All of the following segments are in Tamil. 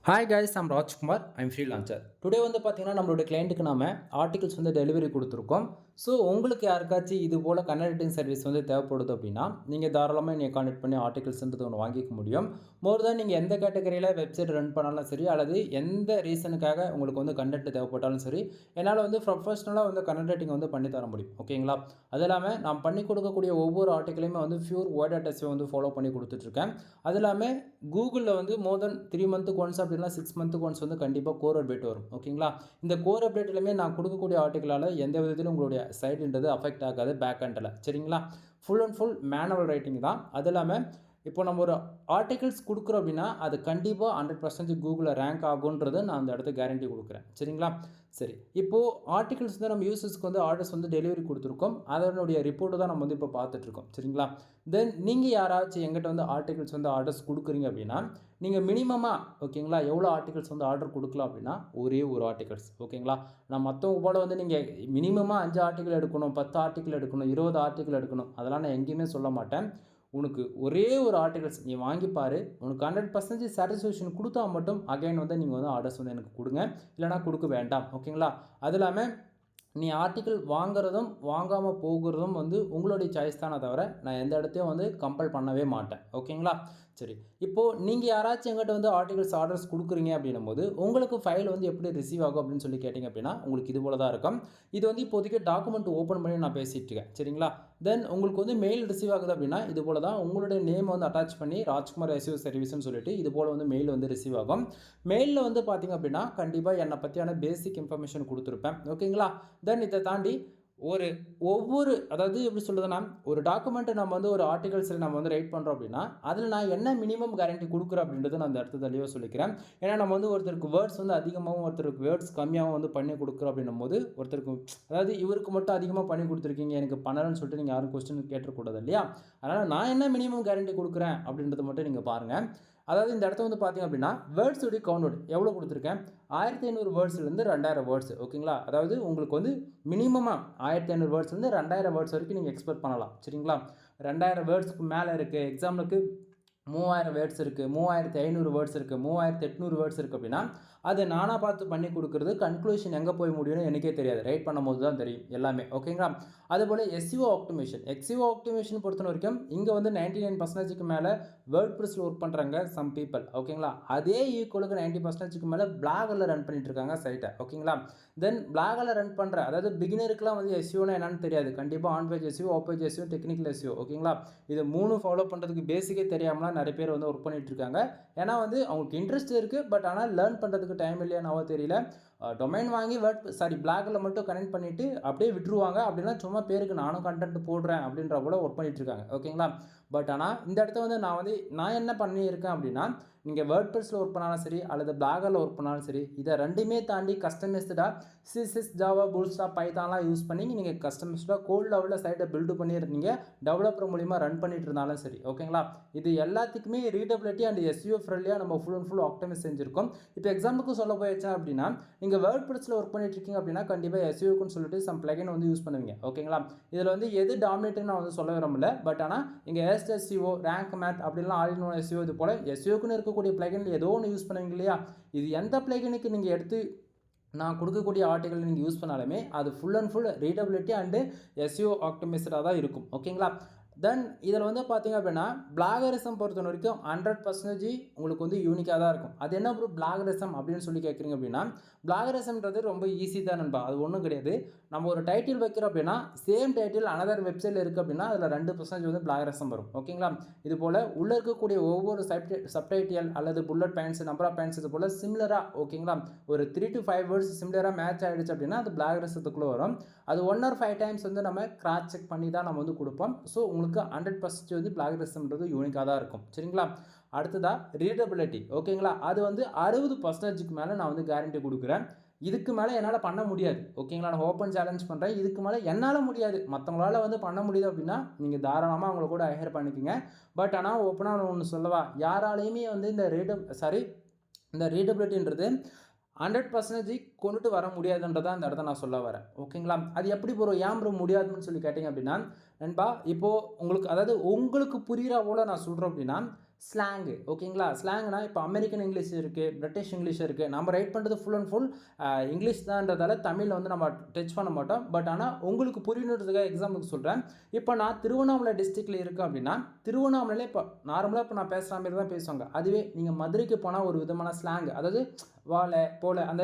Hi guys, I'm Rajkumar. I'm freelancer. Today வந்து பார்த்தீங்கன்னா நம்மளோட கிளைண்ட்டுக்கு நாம ஆர்டிகல்ஸ் வந்து டெலிவரி கொடுத்துருக்கோம். ஸோ உங்களுக்கு யாருக்காச்சும் இது போல் கன்சல்டிங் சர்வீஸ் வந்து தேவைப்படுது அப்படின்னா நீங்கள் தாராளமாக என்னை கான்டெக்ட் பண்ணி ஆர்டிகல்ஸ்ன்றது ஒன்று வாங்கிக்க முடியும். மோர் தென் நீங்கள் எந்த கேட்டகரியில் வெப்சைட் ரன் பண்ணாலும் சரி, அல்லது எந்த ரீசனுக்காக உங்களுக்கு வந்து கண்டென்ட் தேவைப்பட்டாலும் சரி, என்னால் வந்து ப்ரொஃபஷ்னலாக வந்து கண்டென்ட் ரைட்டிங் வந்து பண்ணி தர முடியும். ஓகேங்களா? அது இல்லாமல் நான் பண்ணி கொடுக்கக்கூடிய ஒவ்வொரு ஆர்டிக்கலையுமே வந்து பியூர் வேர்ட் டெஸ்ட்டை வந்து ஃபாலோ பண்ணி கொடுத்துட்ருக்கேன். அது இல்லாமல் கூகுளில் வந்து மோர் தென் 3 மந்த்துக்கு ஒன்ஸ் அப்படின்னா 6 மந்த்துக்கு ஒன்ஸ் வந்து கண்டிப்பாக கோர் அப்டேட் வரும். ஓகேங்களா? இந்த கோர் அப்டேட்லையுமே நான் கொடுக்கக்கூடிய ஆர்டிக்கலால் எந்த விதத்திலும் உங்களுடைய சைடுன்றது அஃபெக்ட் ஆகாது பேக் எண்டில். சரிங்களா? Full and full manual writing தான். அது இல்லாமல் இப்போ நம்ம ஒரு ஆர்டிகல்ஸ் கொடுக்குறோம் அப்படின்னா அது கண்டிப்பாக 100% கூகுளில் ரேங்க் ஆகுன்றது நான் அந்த இடத்த கேரண்டி கொடுக்குறேன். சரிங்களா? சரி, இப்போது ஆர்டிகல்ஸ் வந்து நம்ம யூசர்ஸ்க்கு வந்து ஆர்டர்ஸ் வந்து டெலிவரி கொடுத்துருக்கோம். அதனுடைய ரிப்போர்ட்டு தான் நம்ம வந்து இப்போ பார்த்துட்ருக்கோம். சரிங்களா? தென் நீங்கள் யாராச்சும் எங்கிட்ட வந்து ஆர்டிகல்ஸ் வந்து ஆர்டர்ஸ் கொடுக்குறீங்க அப்படின்னா நீங்கள் மினிமமாக ஓகேங்களா எவ்வளோ ஆர்டிகல்ஸ் வந்து ஆர்டர் கொடுக்கலாம் அப்படின்னா ஒரே ஒரு ஆர்டிகல்ஸ். ஓகேங்களா? நான் மற்றவங்க போல் வந்து நீங்கள் மினிமமாக 5 ஆர்டிக்கல் எடுக்கணும், 10 ஆர்டிக்கல் எடுக்கணும், 20 ஆர்டிக்கல் எடுக்கணும், அதெல்லாம் நான் எங்கேயுமே சொல்ல மாட்டேன். உனக்கு ஒரே ஒரு ஆர்டிகல்ஸ் நீ வாங்கிப்பார், உனக்கு 100% சாட்டிஸ்ஃபேக்ஷன் கொடுத்தா மட்டும் அகைன் வந்து நீங்கள் வந்து ஆர்டர்ஸ் வந்து எனக்கு கொடுங்க, இல்லைனா கொடுக்க வேண்டாம். ஓகேங்களா? அது இல்லாமல் நீ ஆர்டிக்கல் வாங்குறதும் வாங்காமல் போகிறதும் வந்து உங்களுடைய சாய்ஸ் தானே தவிர நான் எந்த இடத்தையும் வந்து கம்பல் பண்ணவே மாட்டேன். ஓகேங்களா? சரி, இப்போது நீங்கள் யாராச்சும் எங்கிட்ட வந்து ஆர்டிகல்ஸ் ஆர்டர்ஸ் கொடுக்குறீங்க அப்படின்னும் போது உங்களுக்கு ஃபைல் வந்து எப்படி ரிசீவ் ஆகும் அப்படின்னு சொல்லி கேட்டிங்க அப்படின்னா உங்களுக்கு இது போல தான் இருக்கும். இது வந்து இப்போதைக்கு டாக்குமெண்ட் ஓப்பன் பண்ணி நான் பேசிகிட்டு இருக்கேன். சரிங்களா? தென் உங்களுக்கு வந்து மெயில் ரிசீவ் ஆகுது அப்படின்னா இது போல தான் உங்களுடைய நேம் வந்து அட்டாச் பண்ணி ராஜ்குமார் எஸ்இஓ சர்வீஸ்னு சொல்லிட்டு இது போல் வந்து மெயில் வந்து ரிசீவ் ஆகும். மெயிலில் வந்து பார்த்திங்க அப்படின்னா கண்டிப்பாக என்னை பற்றியான பேசிக் இன்ஃபர்மேஷன் கொடுத்துருப்பேன். ஓகேங்களா? தென் இதை தாண்டி ஒவ்வொரு அதாவது எப்படி சொல்கிறதுனா ஒரு டாக்குமெண்ட்டை நம்ம வந்து ஒரு ஆர்டிகல்ஸில் நம்ம வந்து ரைட் பண்ணுறோம் அப்படின்னா அதில் நான் என்ன மினிமம் கேரண்டி கொடுக்குறேன் அப்படின்றத நான் அந்த இடத்துல தெளிவாக சொல்லிக்கிறேன். ஏன்னா நம்ம வந்து ஒருத்தருக்கு வேர்ட்ஸ் வந்து அதிகமாகவும் ஒருத்தருக்கு வேர்ட்ஸ் கம்மியாகவும் வந்து பண்ணி கொடுக்குறோம் அப்படின்னும் போது ஒருத்தருக்கு அதாவது இவருக்கு மட்டும் அதிகமாக பண்ணி கொடுத்துருக்கீங்க எனக்கு பண்ணலன்னு சொல்லிட்டு நீங்கள் யாரும் கொஸ்டின் கேட்டக்கூடாது இல்லையா? அதனால் நான் என்ன மினிமம் கேரண்டி கொடுக்குறேன் அப்படின்றத மட்டும் நீங்கள் பாருங்கள். அதாவது இந்த இடத்த வந்து பார்த்திங்க அப்படின்னா வேர்ட்ஸுடைய கவுண்ட் எவ்வளோ கொடுத்துருக்கேன், 1500 வேர்ட்ஸ்லேருந்து 2000 வேர்ட்ஸ். ஓகேங்களா? அதாவது உங்களுக்கு வந்து மினிமமாக 1500 வேர்ட்ஸ்லேருந்து 2000 வேர்ட்ஸ் வரைக்கும் நீங்கள் எக்ஸ்பெக்ட் பண்ணலாம். சரிங்களா? 2000 வேர்ட்ஸ்க்கு மேலே இருக்குது, எக்ஸாம்பிளுக்கு 3000 வேர்ட்ஸ் இருக்குது, 3500 வேர்ட்ஸ் இருக்குது, 3800 வேர்ட்ஸ் இருக்குது அப்படின்னா அது நானாக பார்த்து பண்ணி கொடுக்குறது கன்க்ளூஷன் எங்கே போய் முடியும்னு எனக்கே தெரியாது. ரைட் பண்ணும்போது தான் தெரியும் எல்லாமே. ஓகேங்களா? அதுபோல் எஸ்இஓ ஆப்டிமேஷன் பொறுத்த வரைக்கும் இங்கே வந்து 99% மேலே வேர்ட் ப்ரெஸ்ஸில் ஒர்க் பண்ணுறாங்க சம் பீப்பிள். ஓகேங்களா? அதே ஈக்குவலுக்கு 90% மேலே பிளாகரில் ரன் பண்ணிட்டு இருக்காங்க சைட்டை. ஓகேங்களா? தென் பிளாகரில் ரன் பண்ணுற அதாவது பிகினருக்குலாம் வந்து எஸ்இஓனா என்னன்னு தெரியாது. கண்டிப்பாக on page SEO, off page SEO, technical SEO. ஓகேங்களா? இது 3 ஃபாலோ பண்ணுறதுக்கு பேசிக்கே தெரியாமலாம் நிறைய பேர் வந்து ஒர்க் பண்ணிட்டு இருக்காங்க. ஏன்னா வந்து அவங்களுக்கு இன்ட்ரெஸ்ட் இருக்குது, பட் ஆனால் லேர்ன் பண்ணுறதுக்கு டைம் இல்லையானவோ தெரியல. டொமைன் வாங்கி பிளாகில் மட்டும் கனெக்ட் பண்ணிவிட்டு அப்படியே விட்டுருவாங்க. அப்படின்னா சும்மா பேருக்கு நானும் கண்டென்ட் போடுறேன் அப்படின்ற போல ஒர்க் பண்ணிட்டு இருக்காங்க. ஓகேங்களா? பட் ஆனால் இந்த இடத்த வந்து நான் என்ன பண்ணியிருக்கேன் அப்படின்னா நீங்கள் வேர்ட் ப்ரெஸ்ஸில் ஒர்க் பண்ணாலும் சரி அல்லது பிளாகரில் ஒர்க் பண்ணாலும் சரி இதை ரெண்டுமே தாண்டி கஸ்டமைஸ்டாக சிஎஸ்எஸ், ஜாவா, பூட்ஸ்ட்ராப், பைத்தான்லாம் யூஸ் பண்ணி நீங்கள் கஸ்டமைஸ்டாக கோட் லெவலில் சைட்டை பில்டு பண்ணியிருந்தீங்க டெவலப்பர் மூலிமா ரன் பண்ணிட்டு இருந்தாலும் சரி. ஓகேங்களா? இது எல்லாத்துக்குமே ரீடபிலிட்டி அண்ட் எஸ்இஓ ஃப்ரெண்ட்லியாக நம்ம ஃபுல் அண்ட் ஃபுல் ஆப்டிமைஸ் செஞ்சுருக்கோம். இப்போ எக்ஸாம்பிளுக்கு சொல்ல போயிடுச்சா அப்படின்னா நீங்கள் வேர்ட் ப்ரெஸ்ஸில் ஒர்க் பண்ணிட்டு இருக்கீங்க அப்படின்னா கண்டிப்பாக எஸ்இஓக்குன்னு சொல்லிட்டு சம் பிளகின் வந்து யூஸ் பண்ணுவீங்க. ஓகேங்களா? இதில் வந்து எது டாமினேட்டுன்னு நான் வந்து சொல்ல விரும்பல. பட் ஆனால் இங்கே எஸ்இஓ, ரேங்க் மேத் அப்படின்லாம் ஆல் இன் ஒன் எஸ்இஓ இது போல் எஸ்இஓக்குன்னு இருக்கக்கூடிய பிளகின் ஏதோ ஒன்று யூஸ் பண்ணுவீங்க இல்லையா? இது எந்த பிளகினுக்கு நீங்கள் எடுத்து நான் கொடுக்கக்கூடிய ஆர்டிகல் நீங்கள் யூஸ் பண்ணாலுமே அது full and full readability and SEO ஆப்டிமைஸ்டாக தான் இருக்கும். ஓகேங்களா? தென் இதில் வந்து பார்த்திங்க அப்படின்னா பிளாகரிசம் பொறுத்த வரைக்கும் 100% உங்களுக்கு வந்து யூனிக்காக தான் இருக்கும். அது என்ன ஒரு பிளாகரிசம் அப்படின்னு சொல்லி கேட்குறீங்க அப்படின்னா பிளாகரிசம்ன்றது ரொம்ப ஈஸி தான் நண்பா. அது ஒன்றும் கிடையாது. நம்ம ஒரு டைட்டில் வைக்கிறோம் அப்படின்னா சேம் டைட்டில் அனதர் வெப்சைட்டில் இருக்குது அப்படின்னா அதில் 2% வந்து பிளாகரிசம் வரும். ஓகேங்களா? இது போல் உள்ளே இருக்கக்கூடிய ஒவ்வொரு சப்டைட்டில் அல்லது bullet points, number of points இது போல் சிமிலராக ஓகேங்களா ஒரு 3 to 5 வேர்ட்ஸ் சிமிலராக மேட்ச் ஆகிடுச்சு அப்படின்னா அது பிளாகரிசத்துக்குள்ளே வரும். அது 1 or 5 டைம்ஸ் வந்து நம்ம கிராஸ் செக் பண்ணி தான் நம்ம வந்து கொடுப்போம். ஸோ உங்களுக்கு 100% வந்து பிளாகரிசம்ன்றது யூனிக்காக தான் இருக்கும். சரிங்களா? அடுத்ததாக ரீடபிலிட்டி. ஓகேங்களா? அது வந்து 60%க்கு மேலே நான் வந்து கேரண்டி கொடுக்குறேன். இதுக்கு மேலே என்னால் பண்ண முடியாது. ஓகேங்களா? நான் ஓப்பன் சேலஞ்ச் பண்ணுறேன். இதுக்கு மேலே என்னால் முடியாது. மற்றவங்களால வந்து பண்ண முடியுது அப்படின்னா நீங்கள் தாராளமாக அவங்கள கூட ஹையர் பண்ணிக்கோங்க. பட் ஆனால் ஓப்பனாக ஒன்று சொல்லவா, யாராலையுமே வந்து இந்த ரீடபிலிட்டின்றது 100% கொண்டுட்டு வர முடியாதுன்றதான் அந்த இடத்த நான் சொல்ல வரேன். ஓகேங்களா? அது எப்படி ப்ரோ, ஏன் ப்ரோ முடியாதுன்னு சொல்லி கேட்டிங்க அப்படின்னா நண்பா, இப்போது உங்களுக்கு அதாவது உங்களுக்கு புரிகிற போல் நான் சொல்கிறேன் அப்படின்னா ஸ்லாங்கு. ஓகேங்களா? ஸ்லாங்னா இப்போ அமெரிக்கன் இங்கிலீஷ் இருக்குது, பிரிட்டிஷ் இங்கிலீஷ் இருக்குது. நம்ம ரைட் பண்ணுறது ஃபுல் அண்ட் ஃபுல் இங்கிலீஷ் தான்றதால தமிழில் வந்து நம்ம டச் பண்ண மாட்டோம். பட் ஆனால் உங்களுக்கு புரியணுன்றதுக்காக எக்ஸாம்பிளுக்கு சொல்கிறேன். இப்போ நான் திருவண்ணாமலை டிஸ்ட்ரிக்டில் இருக்கேன் அப்படின்னா, திருவண்ணாமலையில் இப்போ நார்மலாக இப்போ நான் பேசுகிற மாதிரி தான் பேசுவாங்க. அதுவே நீங்கள் மதுரைக்கு போனால் ஒரு விதமான ஸ்லாங், அதாவது வாழை போல அந்த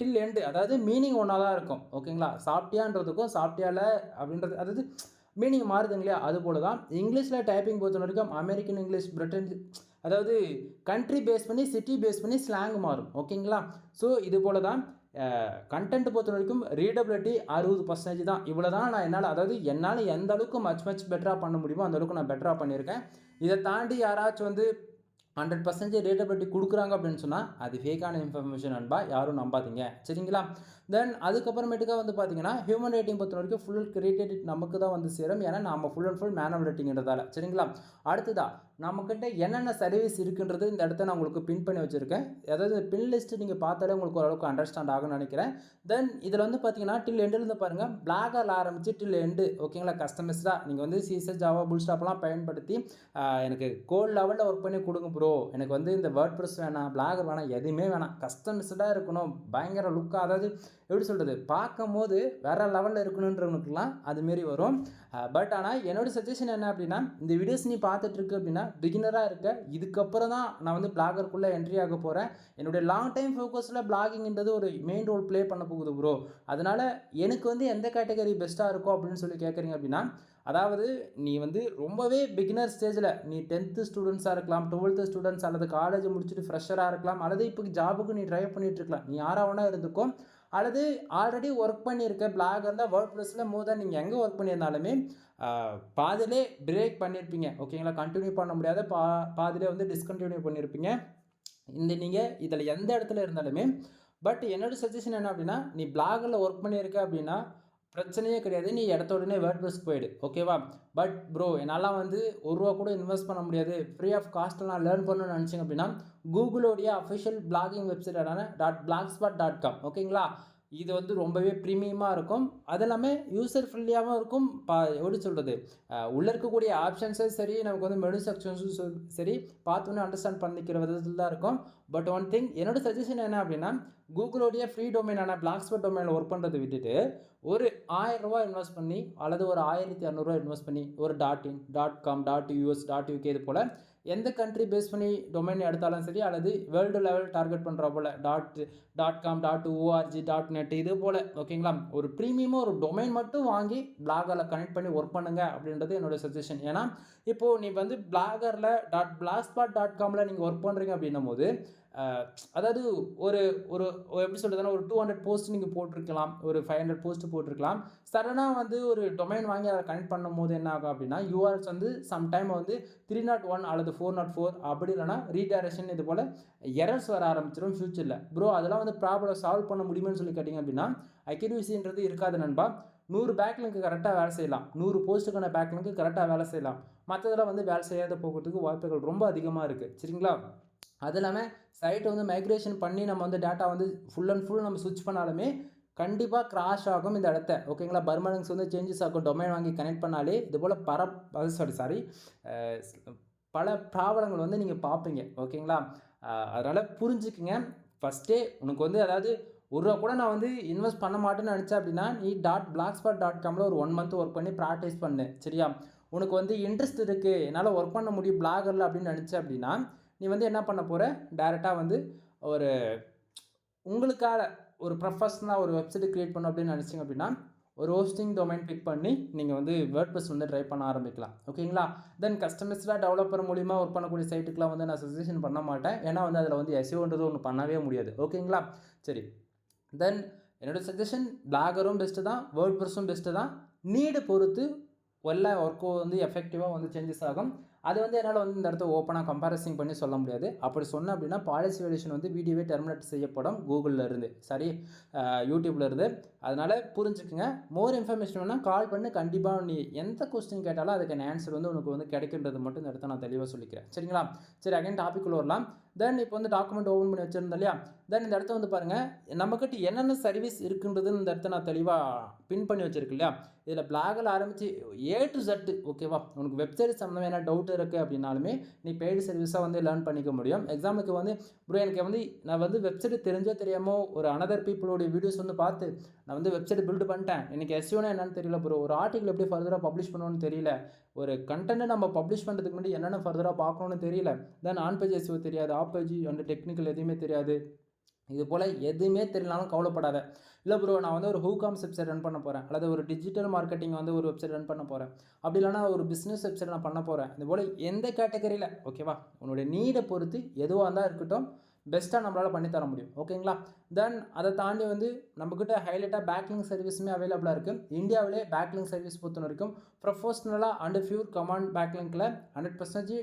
டில் எண்டு, அதாவது மீனிங் ஒன்றா தான் இருக்கும். ஓகேங்களா? சாப்பிட்டியான்றதுக்கும் சாப்பிட்டியால அப்படின்றது, அதாவது மீனிங் மாறுதுங்க இல்லையா? அது போல தான் இங்கிலீஷில் டைப்பிங் பொறுத்த வரைக்கும் அமெரிக்கன் இங்கிலீஷ், பிரிட்டன், அதாவது கண்ட்ரி பேஸ் பண்ணி சிட்டி பேஸ் பண்ணி ஸ்லாங் மாறும். ஓகேங்களா? ஸோ இது போல தான் கண்டென்ட் பொறுத்த வரைக்கும் ரீடபிலிட்டி 60% தான். இவ்வளோ தான் நான் என்னால் எந்த அளவுக்கு மச் பெட்டராக பண்ண முடியுமோ அந்த அளவுக்கு நான் பெட்டராக பண்ணியிருக்கேன். இதை தாண்டி யாராச்சும் வந்து 100% ரீடபிலிட்டி கொடுக்குறாங்க அப்படின்னு சொன்னால் அது ஃபேக்கான இன்ஃபர்மேஷன் நண்பா, யாரும் நம்பாதீங்க. சரிங்களா? தென் அதுக்கப்புறமேட்டுக்கா வந்து பார்த்தீங்கன்னா, ஹியூமன் ரேட்டிங் பொறுத்த வரைக்கும் ஃபுல் கிரெடிட் நமக்கு தான் வந்து சேரும். ஏன்னா நம்ம ஃபுல் அண்ட் ஃபுல் மேனுவல் ரேட்டிங்கிறதால. சரிங்களா? அடுத்ததா நம்மக்கிட்ட என்னென்ன சர்வீஸ் இருக்குன்றது இந்த இடத்த நான் உங்களுக்கு பின் பண்ணி வச்சுருக்கேன். அதாவது பின் லிஸ்ட்டு நீங்கள் பார்த்தாலே உங்களுக்கு ஓரளவுக்கு அண்டர்ஸ்டாண்ட் ஆகும்னு நினைக்கிறேன். தென் இதில் வந்து பார்த்தீங்கன்னா டில் எண்டிலேருந்து பாருங்கள், பிளாகரில் ஆரம்பித்து டில் எண்டு. ஓகேங்களா? கஸ்டமைஸ்டாக நீங்கள் வந்து சிஎஸ்எஸ், ஜாவா, பூட்ஸ்ட்ராப்லாம் பயன்படுத்தி எனக்கு கோட் லெவலில் ஒர்க் பண்ணி கொடுங்க ப்ரோ, எனக்கு வந்து இந்த வேர்ட்பிரஸ் வேணாம், பிளாகர் வேணாம், எதுவுமே வேணாம், கஸ்டமைஸ்டாக இருக்கணும், பயங்கர லுக்காக, அதாவது எப்படி சொல்கிறது, பார்க்கும் போது வேறு லெவலில் இருக்கணுன்றவனுக்குலாம் அதுமாரி வரும். பட் ஆனால் என்னோடய சஜஷன் என்ன அப்படின்னா, இந்த வீடியோஸ் நீ பார்த்துட்ருக்கு அப்படின்னா பிகினராக இருக்க, இதுக்கப்புறம் தான் நான் வந்து பிளாகருக்குள்ளே என்ட்ரி ஆக போகிறேன். என்னுடைய லாங் டைம் ஃபோக்கஸில் பிளாகிங்கிறது ஒரு மெயின் ரோல் ப்ளே பண்ண போகுது ப்ரோ. அதனால் எனக்கு வந்து எந்த கேட்டகரி பெஸ்ட்டாக இருக்கும் அப்படின்னு சொல்லி கேட்குறீங்க அப்படின்னா, அதாவது நீ வந்து ரொம்பவே பிகினர் ஸ்டேஜில், நீ 10th ஸ்டூடெண்ட்ஸாக இருக்கலாம், 12th ஸ்டூடெண்ட்ஸ், அல்லது காலேஜ் முடிச்சுட்டு ஃப்ரெஷராக இருக்கலாம், அல்லது இப்போ ஜாபுக்கு நீ ட்ரை பண்ணிகிட்டு இருக்கலாம், நீ யாராவனா இருந்துக்கும், அல்லது ஆல்ரெடி ஒர்க் பண்ணியிருக்க பிளாகரில் வேர்ட்பிரஸில் மோர் தென் நீங்கள் எங்கே ஒர்க் பண்ணியிருந்தாலுமே பாதியிலே பிரேக் பண்ணியிருப்பீங்க. ஓகேங்களா? கண்டினியூ பண்ண முடியாத பாதியிலே வந்து டிஸ்கண்டினியூ பண்ணியிருப்பீங்க. நீங்கள் இதில் எந்த இடத்துல இருந்தாலுமே, பட் என்னோட சஜஷன் என்ன அப்படின்னா, நீ பிளாகரில் ஒர்க் பண்ணியிருக்க அப்படின்னா பிரச்சனையே கிடையாது. நீ இடத்த உடனே வேர்ட்பிரஸ்க்கு போயிடு. ஓகேவா? பட் ப்ரோ என்னால் வந்து ₹1 கூட இன்வெஸ்ட் பண்ண முடியாது, ஃப்ரீ ஆஃப் காஸ்ட்டில் நான் லேர்ன் பண்ணணும்னு நினச்சிங்க அப்படின்னா, கூகுளோடைய அஃபிஷியல் பிளாகிங் வெப்சைட்டான .blogspot.com. ஓகேங்களா? இது வந்து ரொம்பவே ப்ரீமியமாக இருக்கும். அது எல்லாமே யூசர் ஃப்ரெண்ட்லியாகவும் இருக்கும். எப்படி சொல்கிறது, உள்ளே இருக்கக்கூடிய ஆப்ஷன்ஸும் சரி, நமக்கு வந்து மெனு செக்ஷன்ஸும் சரி, பார்த்தோன்னே அண்டர்ஸ்டாண்ட் பண்ணிக்கிற விதத்தில் தான் இருக்கும். பட் ஒன் திங், என்னோடய சஜஷன் என்ன அப்படின்னா, கூகுளோடைய ஃப்ரீ டொமைனான பிளாக்ஸ்பாட் டொமைனில் ஒர்க் பண்ணுறதை விட்டுட்டு ஒரு ₹1000 இன்வெஸ்ட் பண்ணி, அல்லது ஒரு ₹1200 இன்வெஸ்ட் பண்ணி, ஒரு .in, .com, .us, .uk இது போல் எந்த கண்ட்ரி பேஸ் பண்ணி டொமைன் எடுத்தாலும் சரி, அல்லது வேர்ல்டு லெவல் டார்கெட் பண்ணுற போல் .com, .org, .net இது போல், ஓகேங்களா, ஒரு ப்ரீமியமாக ஒரு டொமைன் மட்டும் வாங்கி பிளாகரில் கனெக்ட் பண்ணி ஒர்க் பண்ணுங்க அப்படின்றது என்னோடய சஜஷன். ஏன்னா இப்போது நீ வந்து பிளாகரில் .blogspot.comல நீங்கள் ஒர்க் பண்ணுறீங்க அப்படின்னும் போது, அதாவது ஒரு ஒரு எப்படி சொல்கிறதுனா, ஒரு 200 போஸ்ட் நீங்கள் போட்டிருக்கலாம், ஒரு 500 போஸ்ட் போட்டிருக்கலாம். சடனாக வந்து ஒரு டொமைன் வாங்கி அதை கனெக்ட் பண்ணும் போது என்ன ஆகும் அப்படின்னா, யூஆர்எல்ஸ் வந்து சம்டைம் வந்து 301 அல்லது 404 அப்படி இல்லைனா ரீடைரக்ஷன் இது போல் எரர்ஸ் வர ஆரம்பிச்சிடும் ஃபியூச்சரில். ப்ரோ அதெல்லாம் வந்து ப்ராப்ளம் சால்வ் பண்ண முடியுமென்னு சொல்லி கேட்டிங்க அப்படின்னா, அக்யூரசின்றது இருக்காது நண்பா. 100 பேக்லிங்க்கு கரெக்டாக வேலை செய்யலாம், 100 போஸ்ட்டுக்கான பேக்லிங்க்கு கரெக்டாக வேலை செய்யலாம், மற்றதெல்லாம் வந்து வேலை செய்யாத போகிறதுக்கு வாய்ப்புகள் ரொம்ப அதிகமாக இருக்குது. சரிங்களா? அது இல்லாமல் சைட்டை வந்து மைக்ரேஷன் பண்ணி நம்ம வந்து டேட்டா வந்து ஃபுல் அண்ட் ஃபுல் நம்ம ஸ்விட்ச் பண்ணாலுமே கண்டிப்பாக கிராஷ் ஆகும் இந்த இடத்த. ஓகேங்களா? பர்மனன்ஸ் வந்து சேஞ்சஸ் ஆகும். டொமைன் வாங்கி கனெக்ட் பண்ணாலே இது போல் பல ப்ராப்ளங்கள் வந்து நீங்கள் பார்ப்பீங்க. ஓகேங்களா? அதனால் புரிஞ்சுக்குங்க. ஃபஸ்ட்டே உனக்கு வந்து அதாவது ₹1 கூட நான் வந்து இன்வெஸ்ட் பண்ண மாட்டேன்னு நினச்சேன் அப்படின்னா, நீ .blogspot.comல ஒரு 1 மந்த் ஒர்க் பண்ணி ப்ராக்டிஸ் பண்ணு. சரியா? உனக்கு வந்து இன்ட்ரெஸ்ட் இருக்குது, என்னால் ஒர்க் பண்ண முடியும் பிளாகரில் அப்படின்னு நினச்சேன் அப்படின்னா, நீ வந்து என்ன பண்ண போகிற, டைரெக்டாக வந்து ஒரு உங்களுக்காக ஒரு ப்ரொஃபஷனலாக ஒரு வெப்சைட் க்ரியேட் பண்ணணும் அப்படின்னு நினச்சிங்க அப்படின்னா, ஒரு ஹோஸ்டிங் டொமைன் பிக் பண்ணி நீங்கள் வந்து வேர்ட்பிரஸ் வந்து ட்ரை பண்ண ஆரம்பிக்கலாம். ஓகேங்களா? தென் கஸ்டமைஸ்டாக டெவலப்பர் மூலிமா ஒர்க் பண்ணக்கூடிய சைட்டுக்கெலாம் வந்து நான் சஜஷன் பண்ண மாட்டேன். ஏன்னா வந்து அதில் வந்து எஸ்இஓன்றது ஒன்று பண்ணவே முடியாது. ஓகேங்களா? சரி, தென் என்னோடய சஜஷன் பிளாகரும் பெஸ்ட்டு தான், வேர்ட்பிரஸும் பெஸ்ட்டு தான். நீடு பொறுத்து எல்லா ஒர்க்கும் வந்து எஃபெக்டிவாக வந்து சேஞ்சஸ் ஆகும். அது வந்து என்னால் வந்து இந்த இடத்த ஓப்பனாக கம்பேரிசிங் பண்ணி சொல்ல முடியாது. அப்படி சொன்னேன் அப்படின்னா பாலிசி வேலிடேஷன் வந்து வீடியோவே டெர்மினேட் செய்யப்படும் கூகுளில் இருந்து, சாரி யூடியூப்பில் இருந்து. அதனால் புரிஞ்சுக்குங்க. மோர் இன்ஃபர்மேஷன் வேணால் கால் பண்ணி கண்டிப்பாக நீ எந்த கொஸ்டின் கேட்டாலும் அதுக்கான ஆன்சர் வந்து உனக்கு வந்து கிடைக்கின்றது மட்டும் இந்த இடத்த நான் தெளிவாக சொல்லிக்கிறேன். சரிங்களா? சரி, அகைன் டாபிக் உள்ள வரலாம். தென் இப்போ வந்து டாக்குமெண்ட் ஓப்பன் பண்ணி வச்சுருந்தோம் இல்லையா? தென் இந்த இடத்த வந்து பாருங்கள், நம்மக்கிட்ட என்னென்ன சர்வீஸ் இருக்குன்றதுன்னு இந்த இடத்த நான் தெளிவாக பின் பண்ணி வச்சுருக்கு இல்லையா? இதில் பிளாகில் ஆரம்பித்து ஏ டு Z, ஓகேவா? உனக்கு வெப்சைட் சம்மந்தமாக என்ன டவுட் இருக்குது அப்படின்னாலுமே நீ பெய்டு சர்வீஸாக வந்து லேர்ன் பண்ணிக்க முடியும். எக்ஸாம்பிளுக்கு வந்து ப்ரோ எனக்கு வந்து நான் வந்து வெப்சைட் தெரிஞ்சோ தெரியாமல் ஒரு அனதர் பீப்புளோடைய வீடியோஸ் வந்து பார்த்து நான் வந்து வெப்சைட் பில்டு பண்ணிட்டேன், எனக்கு எஸ்யூனா என்னன்னு தெரியல ப்ரோ, ஒரு ஆர்டிகல் எப்படி ஃபர்தராக பப்ளிஷ் பண்ணணும்னு தெரியல, ஒரு கண்டென்ட்டை நம்ம பப்ளிஷ் பண்ணுறதுக்கு முன்னாடி என்னென்ன ஃபர்தராக பார்க்கணும்னு தெரியல, தென் ஆன் பேஜ் எஸ்யூ தெரியாது, ஆஃப் பேஜ் அந்த டெக்னிக்கல் எதுவுமே தெரியாது, இது போல் எதுவுமே தெரியலனாலும் கவலைப்படாத. இல்லை ப்ரோ நான் வந்து ஒரு ஹூகாம்ஸ் வெப்சைட் ரன் பண்ண போகிறேன், அல்லது ஒரு டிஜிட்டல் மார்க்கெட்டிங் வந்து ஒரு வெப்சைட் ரன் பண்ண போகிறேன், அப்படி இல்லைனா ஒரு பிஸ்னஸ் வெப்சைட் நான் பண்ண போகிறேன், இது போல் எந்த கேட்டகரியில், ஓகேவா, உன்னுடைய நீடை பொறுத்து எதுவாக இருந்தால் இருக்கட்டும், பெஸ்ட்டாக நம்மளால் பண்ணித்தர முடியும். ஓகேங்களா? தென் அதை தாண்டி வந்து நம்மக்கிட்ட ஹைலைட்டாக பேக்லிங் சர்வீஸுமே அவைலபிளாக இருக்குது. இந்தியாவிலே பேக்லிங் சர்வீஸ் பொறுத்த வரைக்கும் ப்ரொஃபஷ்னலாக அண்ட் ஃபியூர் கமாண்ட் பேக்லிங்கில் 100%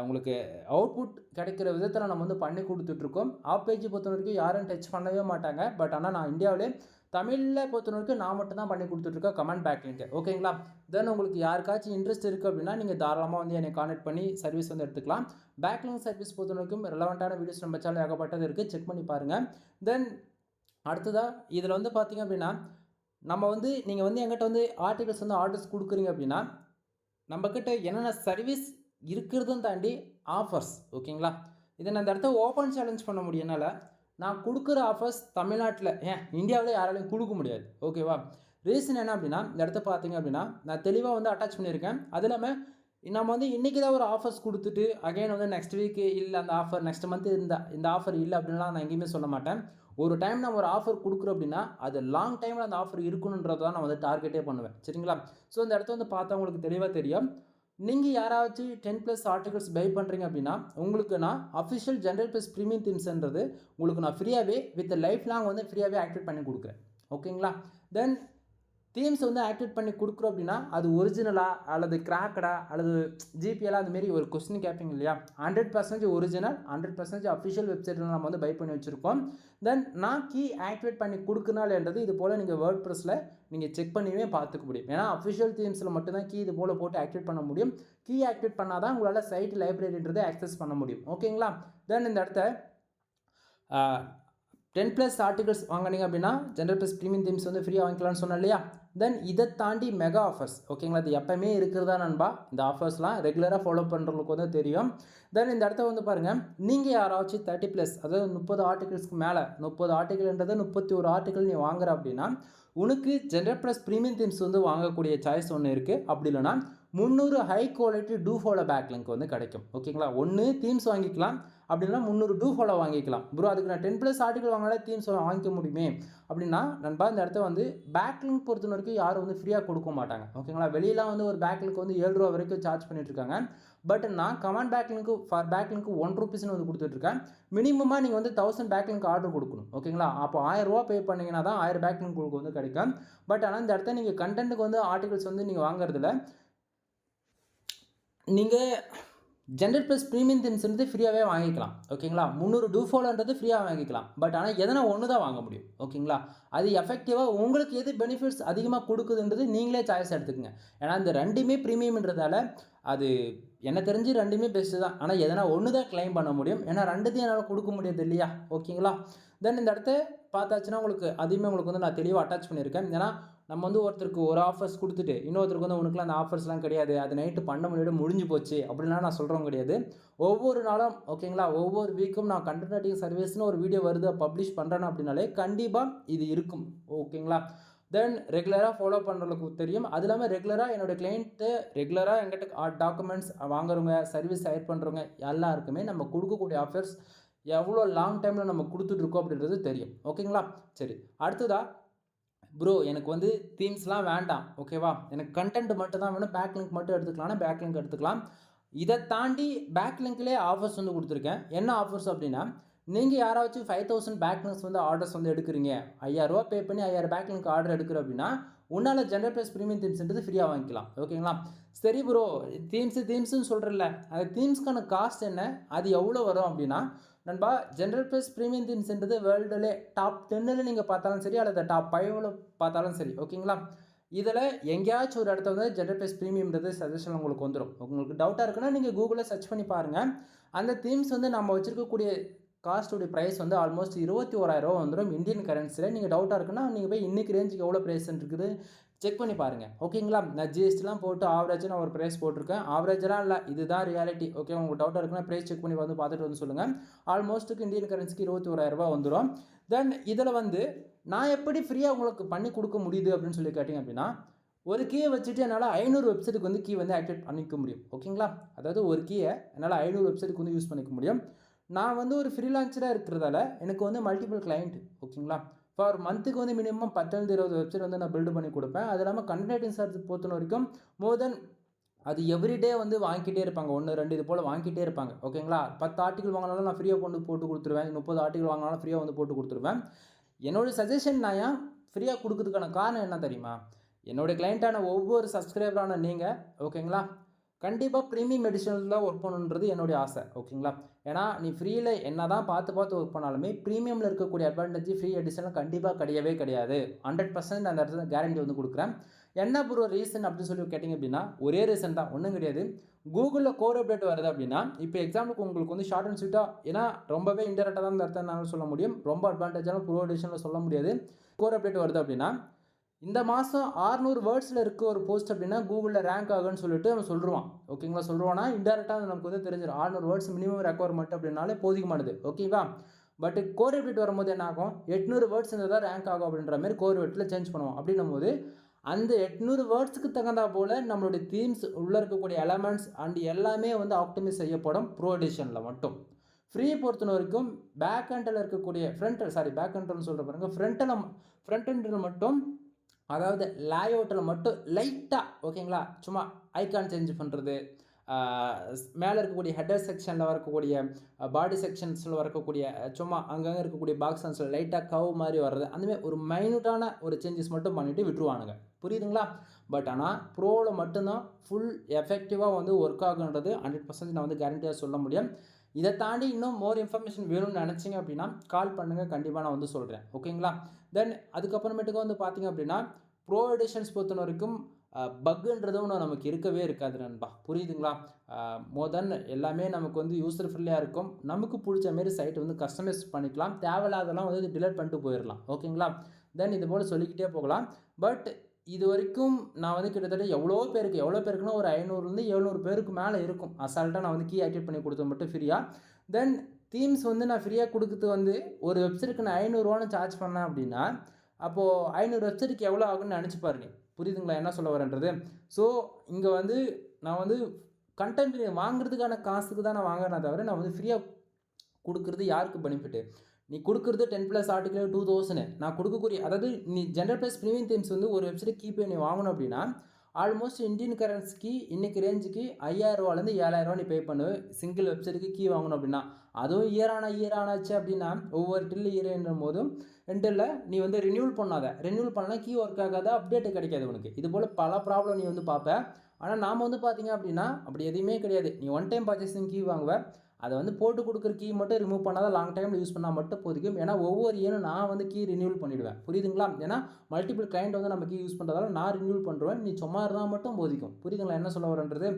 உங்களுக்கு அவுட்புட் கிடைக்கிற விதத்தில் நம்ம வந்து பண்ணி கொடுத்துட்ருக்கோம். ஆப் பேஜ் பொறுத்த வரைக்கும் யாரும் டச் பண்ணவே மாட்டாங்க. பட் ஆனால் நான் இந்தியாவிலே தமிழில் பொறுத்த வரைக்கும் நான் மட்டும் தான் பண்ணி கொடுத்துட்ருக்கேன் கமெண்ட் பேக்லிங்க்கு. ஓகேங்களா? தென் உங்களுக்கு யாருக்காச்சும் இன்ட்ரெஸ்ட் இருக்குது அப்படின்னா நீங்கள் தாராளமாக வந்து என்னை கான்டெக்ட் பண்ணி சர்வீஸ் வந்து எடுத்துக்கலாம். பேக்லிங் சர்வீஸ் பொறுத்த வரைக்கும் ரெலவெண்ட்டான வீடியோஸ் நம்ம சேனல் ஏகப்பட்டது இருக்குது, செக் பண்ணி பாருங்கள். தென் அடுத்ததாக இதில் வந்து பார்த்திங்க அப்படின்னா நம்ம வந்து நீங்கள் வந்து எங்கிட்ட வந்து ஆர்டிகல்ஸ் வந்து ஆர்டர்ஸ் கொடுக்குறீங்க அப்படின்னா நம்மக்கிட்ட என்னென்ன சர்வீஸ் இருக்கிறதும் தாண்டி ஆஃபர்ஸ், ஓகேங்களா? இதை நான் இந்த இடத்த ஓப்பன் சேலஞ்ச் பண்ண முடியும். என்னால் நான் கொடுக்குற ஆஃபர்ஸ் தமிழ்நாட்டில் இந்தியாவில் யாராலையும் கொடுக்க முடியாது. ஓகேவா? ரீசன் என்ன அப்படின்னா இந்த இடத்த பார்த்தீங்க அப்படின்னா நான் தெளிவாக வந்து அட்டாச் பண்ணியிருக்கேன். அது இல்லாமல் நம்ம வந்து இன்றைக்கி தான் ஒரு ஆஃபர்ஸ் கொடுத்துட்டு அகைன் வந்து நெக்ஸ்ட் வீக்கு இல்லை அந்த ஆஃபர் நெக்ஸ்ட் மந்த்து இந்த ஆஃபர் இல்லை அப்படின்லாம் நான் எங்கேயுமே சொல்ல மாட்டேன். ஒரு டைம் நம்ம ஒரு ஆஃபர் கொடுக்குறோம் அப்படின்னா அது லாங் டைமில் அந்த ஆஃபர் இருக்கணுன்றது தான் நான் வந்து டார்கெட்டே பண்ணுவேன். சரிங்களா? ஸோ இந்த இடத்த வந்து பார்த்தா உங்களுக்கு தெளிவாக தெரியும். நீங்கள் யாராச்சும் 10+ ஆர்டிகல்ஸ் பை பண்ணுறீங்க அப்படின்னா உங்களுக்கு நான் அஃபிஷியல் ஜென்ரல் ப்ளஸ் ப்ரீமியம் தீம்ஸ்ன்றது உங்களுக்கு நான் ஃப்ரீயாகவே வித் லைஃப் லாங் வந்து ஃப்ரீயாகவே ஆக்டிவேட் பண்ணி கொடுக்குறேன். ஓகேங்களா? தென் தீம்ஸ் வந்து ஆக்டிவேட் பண்ணி கொடுக்குறோம் அப்படின்னா அது ஒரிஜினலா அல்லது கிராக்கடா அல்லது ஜிபிஎல்லாம் அதுமாரி ஒரு கொஸ்டின் கேட்பீங்க இல்லையா? 100% ஒரிஜினல் 100% அஃபிஷியல் வெப்சைட்டில் நம்ம வந்து பை பண்ணி வச்சுருக்கோம். தென் நான் கீ ஆக்டிவேட் பண்ணி கொடுக்கனாலன்றது இது போல் நீங்கள் வேர்ட் ப்ரெஸில் நீங்கள் செக் பண்ணியுமே பார்த்துக்க முடியும். ஏன்னா அஃபிஷியல் தீம்ஸில் மட்டும்தான் கீ இது போல் போட்டு ஆக்டிவேட் பண்ண முடியும். கீ ஆக்டிவேட் பண்ணால் தான் உங்களால் சைட் லைப்ரரின்றதை ஆக்சஸ் பண்ண முடியும். ஓகேங்களா? தென் இந்த இடத்த 10+ ஆர்டிகல்ஸ் வாங்கினீங்க அப்படின்னா ஜென்ரல் ப்ளஸ் ப்ரீமியம் தீம்ஸ் வந்து ஃப்ரீயாக வாங்கிக்கலாம்னு சொன்னேன் இல்லையா? தென் இதை தாண்டி மெகா ஆஃபர்ஸ், ஓகேங்களா? இது எப்போயுமே இருக்கிறதா நண்பா. இந்த ஆஃபர்ஸ்லாம் ரெகுலராக ஃபாலோ பண்ணுறவங்களுக்கு வந்து தெரியும். தென் இந்த இடத்த வந்து பாருங்கள், நீங்கள் யாராச்சும் 30+, அதாவது 30 ஆர்டிகல்ஸ்க்கு மேலே, 30 ஆர்டிகல்ன்றது 31 ஆர்டிகல் நீ வாங்குற அப்படின்னா உனக்கு ஜென்ரல் ப்ளஸ் ப்ரீமியம் தீம்ஸ் வந்து வாங்கக்கூடிய சாய்ஸ் ஒன்று இருக்குது. அப்படி இல்லைனா 300 high quality do follow backlink வந்து கிடைக்கும். ஓகேங்களா? ஒன்று தீம்ஸ் வாங்கிக்கலாம், அப்படின்னா 300 டூ ஃபாலோ வாங்கிக்கலாம். ப்ரோ அதுக்கு நான் 10+ ஆர்டிகல் வாங்கினாலே தீம்ஸ் வாங்கிக்க முடியுமே அப்படின்னா நண்பா இந்த இடத்த வந்து பேக்லிங்க் பொறுத்த வரைக்கும் யாரும் வந்து ஃப்ரீயாக கொடுக்க மாட்டாங்க. ஓகேங்களா? வெளியெலாம் வந்து ஒரு பேக்லிங்க் வந்து 7 ரூபா வரைக்கும் சார்ஜ் பண்ணிட்டுருக்காங்க. பட் நான் கமெண்ட் பேக்லிங்க்கு ஃபார் பேக்லிங்க்கு 1 ரூபீஸ்னு வந்து கொடுத்துட்ருக்கேன். மினிமமாக நீங்கள் வந்து 1000 பேக்லிங்க் ஆர்டர் கொடுக்கணும். ஓகேங்களா? அப்போ 1000 ரூபா பே பண்ணிங்கன்னா தான் 1000 பேக்லிங்க் உங்களுக்கு வந்து கிடைக்கும். பட் ஆனால் இந்த இடத்த நீங்கள் கண்டென்ட்டுக்கு வந்து ஆர்டிகல்ஸ் வந்து நீங்கள் வாங்குறதில்ல, நீங்கள் ஜென்ரல் ப்ளஸ் ப்ரீமியம் தீம்ஸ்ன்றது ஃப்ரீயாகவே வாங்கிக்கலாம். ஓகேங்களா? 300 டூ ஃபாலோன்றது ஃப்ரீயாக வாங்கிக்கலாம். பட் ஆனால் எதனா ஒன்று தான் வாங்க முடியும். ஓகேங்களா? அது எஃபெக்டிவாக உங்களுக்கு எது பெனிஃபிட்ஸ் அதிகமாக கொடுக்குதுன்றது நீங்களே சாய்ஸ் எடுத்துக்கங்க. ஏன்னா இந்த ரெண்டுமே ப்ரீமியம்ன்றதால அது என்ன தெரிஞ்சு ரெண்டுமே பெஸ்ட்டு தான். ஆனால் எதனா ஒன்று தான் கிளைம் பண்ண முடியும். ஏன்னா ரெண்டுத்தையும் என்னால் கொடுக்க முடியாது இல்லையா? ஓகேங்களா? தென் இந்த இடத்த பார்த்தாச்சுன்னா உங்களுக்கு அதையுமே உங்களுக்கு வந்து நான் தெளிவாக அட்டாச் பண்ணியிருக்கேன். ஏன்னா நம்ம வந்து ஒருத்தருக்கு ஒரு ஆஃபர்ஸ் கொடுத்துட்டு இன்னொருத்தருக்கு வந்து உனக்குலாம் அந்த ஆஃபர்ஸ்லாம் கிடையாது, அது நைட்டு 12 மணி முடிஞ்சு போச்சு அப்படின்லாம் நான் சொல்கிறவங்க கிடையாது. ஒவ்வொரு நாளும் ஓகேங்களா, ஒவ்வொரு வீக்கும் நான் கண்டென்ட் ரைட்டிங் சர்வீஸ்னு ஒரு வீடியோ வருது பப்ளிஷ் பண்ணுறேன்னு அப்படின்னாலே கண்டிப்பாக இது இருக்கும். ஓகேங்களா? தென் ரெகுலராக ஃபாலோ பண்ணுறவங்களுக்கு தெரியும். அது இல்லாமல் ரெகுலராக என்னோடய கிளைண்ட்டு ரெகுலராக எங்கிட்ட டாக்குமெண்ட்ஸ் வாங்குறவங்க, சர்வீஸ் ஹையர் பண்ணுறவங்க எல்லாருக்குமே நம்ம கொடுக்கக்கூடிய ஆஃபர்ஸ் எவ்வளோ லாங் டைமில் நம்ம கொடுத்துட்ருக்கோம் அப்படின்றது தெரியும். ஓகேங்களா? சரி, அடுத்ததாக ப்ரோ எனக்கு வந்து தீம்ஸ்லாம் வேண்டாம், ஓகேவா, எனக்கு கண்டென்ட் மட்டும் தான் வேணும், பேக்லிங்க் மட்டும் எடுத்துக்கலாம்னா பேக்லிங்க் எடுத்துக்கலாம். இதை தாண்டி பேக்லிங்க்லேயே ஆஃபர்ஸ் வந்து கொடுத்துருக்கேன். என்ன ஆஃபர்ஸ் அப்படின்னா நீங்கள் யாராச்சும் 5000 பேக்லிங்க்ஸ் வந்து ஆர்டர்ஸ் வந்து எடுக்கிறீங்க, 5000 ரூபா பே பண்ணி 5000 பேக்லிங்க் ஆர்டர் எடுக்கிற அப்படின்னா உன்னால் ஜென்ரல் ப்ளஸ் ப்ரீமியம் தீம்ஸ்ன்றது ஃப்ரீயாக வாங்கிக்கலாம். ஓகேங்களா? சரி ப்ரோ தீம்ஸுன்னு சொல்கிறல்ல, அது தீம்ஸ்க்கான காஸ்ட் என்ன, அது எவ்வளோ வரும் அப்படின்னா நண்பா ஜென்ரல் ப்ளஸ் ப்ரீமியம் தீம்ஸ்ன்றது வேர்ல்டுலே டாப் 10ல் நீங்கள் பார்த்தாலும் சரி அல்லது டாப் 5ல் பார்த்தாலும் சரி, ஓகேங்களா? இதில் எங்கேயாச்சும் ஒரு இடத்துல வந்து ஜென்ரல் ப்ளஸ் ப்ரீமியம்ன்றது சஜஷன் உங்களுக்கு வந்துடும். உங்களுக்கு டவுட்டாக இருக்குன்னா நீங்கள் கூகுளில் சர்ச் பண்ணி பாருங்கள். அந்த தீம்ஸ் வந்து நம்ம வச்சுருக்கக்கூடிய காஸ்ட்டுடைய ப்ரைஸ் வந்து ஆல்மோஸ்ட் 21,000 வந்துடும் இந்தியன் கரன்சியில். நீங்கள் டவுட்டாக இருக்குன்னா நீங்கள் போய் இன்றைக்கி ரேஞ்சுக்கு எவ்வளோ ப்ரைஸ் இருக்குது செக் பண்ணி பாருங்கள், ஓகேங்களா? நான் ஜிஎஸ்டிலாம் போட்டு ஆவரேஜாக நான் ஒரு ப்ரைஸ் போட்டிருக்கேன். ஆவரேஜெலாம் இல்லை, இதுதான் ரியாலிட்டி. ஓகே, உங்களுக்கு டவுட்டாக இருக்குன்னா ப்ரைஸ் செக் பண்ணி வந்து பார்த்துட்டு வந்து சொல்லுங்கள். ஆல்மோஸ்ட்டுக்கு இந்தியன் கரன்சிக்கு 21,000 வந்துடும். தென் இதில் வந்து நான் எப்படி ஃப்ரீயாக உங்களுக்கு பண்ணி கொடுக்க முடியுது அப்படின்னு சொல்லி கேட்டிங்க அப்படின்னா, ஒரு கீயை வச்சுட்டு என்னால் 500 வெப்சைட்டுக்கு வந்து கீ வந்து ஆக்டிவேட் பண்ணிக்க முடியும், ஓகேங்களா? அதாவது ஒரு கீயை என்னால் 500 வெப்சைட்டுக்கு வந்து யூஸ் பண்ணிக்க முடியும். நான் வந்து ஒரு ஃப்ரீலான்சராக இருக்கிறதால எனக்கு வந்து மல்டிபிள் கிளைண்ட், ஓகேங்களா? ஃபார் மந்த்துக்கு வந்து மினிமம் 10-20 வெப்சைட் வந்து நான் பில்டு பண்ணி கொடுப்பேன். அது இல்லாமல் கண்டென்ட் சார்ஜ் பொறுத்த வரைக்கும் மோர் தென் அது எவ்ரிடே வந்து வாங்கிக்கிட்டே இருப்பாங்க. 1, 2 இது போல் வாங்கிக்கிட்டே இருப்பாங்க, ஓகேங்களா? 10 ஆர்டிகல் வாங்கினாலும் நான் ஃப்ரீயாக கொண்டு போட்டு கொடுத்துருவேன். 30 ஆர்டிகல் வாங்கினாலும் ஃப்ரீயாக வந்து போட்டு கொடுத்துருவேன். என்னோடய சஜஷன் நான் ஏன் ஃப்ரீயாக கொடுக்கறதுக்கான காரணம் என்ன தெரியுமா? என்னோடய கிளைண்ட்டான ஒவ்வொரு சப்ஸ்கிரைபரான நீங்கள், ஓகேங்களா, கண்டிப்பாக ப்ரீமியம் எடிஷனில் தான் ஒர்க் பண்ணணுன்றது என்னுடைய ஆசை, ஓகேங்களா? ஏன்னா நீ ஃப்ரீயில் என்ன தான் பார்த்து ஒர்க் பண்ணாலுமே ப்ரீமியமில் இருக்கக்கூடிய அட்வான்டேஜ் ஃப்ரீ எடிஷனில் கண்டிப்பாக கிடையவே கிடையாது. 100% அந்த இடத்துல கேரண்டி வந்து கொடுக்குறேன். என்ன ப்ரோ ரீசன் அப்படின்னு சொல்லி கேட்டிங்க அப்படின்னா, ஒரே ரீசன் தான், ஒன்றும் கிடையாது. கூகுளில் கோர் அப்டேட் வருது அப்படின்னா, இப்போ எக்ஸாம்பிளுக்கு உங்களுக்கு வந்து ஷார்ட் அண்ட் ஸ்வீட்டாக, ஏன்னா ரொம்பவே இன்டெரக்டாக தான் இந்த இடத்த என்னால் சொல்ல முடியும், ரொம்ப அட்வான்டேஜான ப்ரோ எடிஷனில் சொல்ல முடியாது. கோர் அப்டேட் வருது அப்படின்னா, இந்த மாதம் 600 வேர்ட்ஸில் இருக்க ஒரு போஸ்ட் அப்படின்னா கூகுளில் ரேங்க் ஆகுன்னு சொல்லிட்டு அவன் சொல்லுவான், ஓகேங்களா? சொல்லுவானா இன்டெரக்டாக நமக்கு வந்து தெரிஞ்சிடும். 600 வேர்ட்ஸ் மினிமம் ரெக்குவயர்மெண்ட் அப்படின்னாலே போதிக்கமானது, ஓகேவா? பட் கோர் அப்டேட் வரும்போது என்ன ஆகும், 800 வேர்ட்ஸ் இருந்தால் தான் ரேங்க் ஆகும் அப்படின்ற மாதிரி கோர் அப்டேட்டில் சேஞ்ச் பண்ணுவோம். அப்படின்னும் போது அந்த 800 வேர்ட்ஸுக்கு தகுந்தா போல் நம்மளுடைய தீம்ஸ் உள்ளே இருக்கக்கூடிய எலமெண்ட்ஸ் அண்ட் எல்லாமே வந்து ஆப்டிமைஸ் செய்யப்படும் ப்ரோ எடிஷனில் மட்டும். ஃப்ரீ பொறுத்த வரைக்கும் பேக் ஹண்டில் இருக்கக்கூடிய பேக் ஹண்டில்னு சொல்கிற பாருங்க, ஃப்ரண்ட் ஹண்டில் மட்டும், அதாவது லேஅவுட்டில் மட்டும் லைட்டாக, ஓகேங்களா, சும்மா ஐகான் சேஞ்ச் பண்ணுறது, மேலே இருக்கக்கூடிய ஹெட்டர் செக்ஷனில் வரக்கூடிய பாடி செக்ஷன்ஸில் வரக்கூடிய சும்மா அங்கங்கே இருக்கக்கூடிய பாக்ஸன்ஸில் லைட்டாக கவ் மாதிரி வர்றது, அந்தமாதிரி ஒரு மைனூட்டான ஒரு சேஞ்சஸ் மட்டும் பண்ணிவிட்டு விட்டுருவானுங்க, புரியுதுங்களா? பட் ஆனால் ப்ரோவில் மட்டும்தான் ஃபுல் எஃபெக்டிவாக வந்து ஒர்க் ஆகுன்றது 100% நான் வந்து கேரண்டியாக சொல்ல முடியும். இதை தாண்டி இன்னும் மோர் இன்ஃபர்மேஷன் வேணும்னு நினச்சிங்க அப்படின்னா கால் பண்ணுங்கள், கண்டிப்பாக நான் வந்து சொல்கிறேன், ஓகேங்களா? தென் அதுக்கப்புறமேட்டுக்கு வந்து பார்த்திங்க அப்படின்னா ப்ரோ எடிஷன்ஸ் பொறுத்த வரைக்கும் பக்குன்றது ஒன்று நமக்கு இருக்கவே இருக்காது நண்பா, புரியுதுங்களா? மோர் தென் எல்லாமே நமக்கு வந்து யூசர் ஃப்ரெண்ட்லியாக இருக்கும். நமக்கு பிடிச்ச மாரி சைட்டை வந்து கஸ்டமைஸ் பண்ணிக்கலாம். தேவையில்லாதெல்லாம் வந்து டிலீட் பண்ணிட்டு போயிடலாம், ஓகேங்களா? தென் இது போல் சொல்லிக்கிட்டே போகலாம். பட் இது வரைக்கும் நான் வந்து கிட்டத்தட்ட எவ்வளோ பேருக்குன்னா ஒரு 500-700 பேருக்கு மேலே இருக்கும். அசால்ட்டாக நான் வந்து கீ ஆக்டிவேட் பண்ணி கொடுத்தது மட்டும் ஃப்ரீயாக. தென் தீம்ஸ் வந்து நான் ஃப்ரீயாக கொடுக்குறது வந்து ஒரு வெப்சைட்டுக்கு நான் 500 சார்ஜ் பண்ணேன் அப்படின்னா, அப்போது 500 வெப்சைட்டுக்கு எவ்வளோ ஆகுன்னு நினச்சி பாருங்க, புரியுதுங்களா என்ன சொல்ல வரேன்றது? ஸோ இங்கே வந்து நான் வந்து கண்டென்ட் வாங்குறதுக்கான காசுக்கு தான் நான் வாங்குறேன் தவிர, நான் வந்து ஃப்ரீயாக கொடுக்குறது யாருக்கு பெனிஃபிட்டு? நீ கொடுக்குறது 10+ ஆர்டிகல் 2000, நான் கொடுக்கக்கூடிய, அதாவது நீ ஜென்ரல் ப்ளஸ் ப்ரீமியம் தீம்ஸ் வந்து ஒரு வெப்சைட் கீப்பே நீ வாங்கணும் அப்படின்னா ஆல்மோஸ்ட் இந்தியன் கரன்சிக்கு இன்றைக்கி ரேஞ்சுக்கு 5000 7,000 நீ பே பண்ணுவேன் சிங்கிள் வெப்சைட்டுக்கு கீ வாங்கணும் அப்படின்னா. அதுவும் இயர் ஆனாச்சு அப்படின்னா ஒவ்வொரு இயர்ன்னும் போதும் நீ வந்து ரினியூவல் பண்ணலாம், கீ ஒர்க் ஆகாத, அப்டேட் கிடைக்காது உனக்கு. இது போல் பல ப்ராப்ளம் நீ வந்து பார்ப்ப. ஆனால் நாம் வந்து பார்த்திங்க அப்படின்னா அப்படி எதுவுமே கிடையாது. நீ ஒன் டைம் பர்ச்சேசிங் கீ வாங்குவேன், அதை வந்து போட்டு கொடுக்குற கீ மட்டும் ரிமூவ் பண்ணால் லாங் டைமில் யூஸ் பண்ணால் மட்டும் போதிக்கும். ஏன்னா ஒவ்வொரு இயரும் நான் வந்து கீ ரினியூவல் பண்ணிவிடுவேன், புரியுதுங்களா? ஏன்னா மல்டிபிள் கிளைண்ட் வந்து நம்ம கீ யூஸ் பண்ணுறதால நான் ரினியூவல் பண்ணுறேன், நீ சும்மா இருந்தால் மட்டும் போதிக்கும், புரியுதுங்களா என்ன சொல்ல வரன்றது?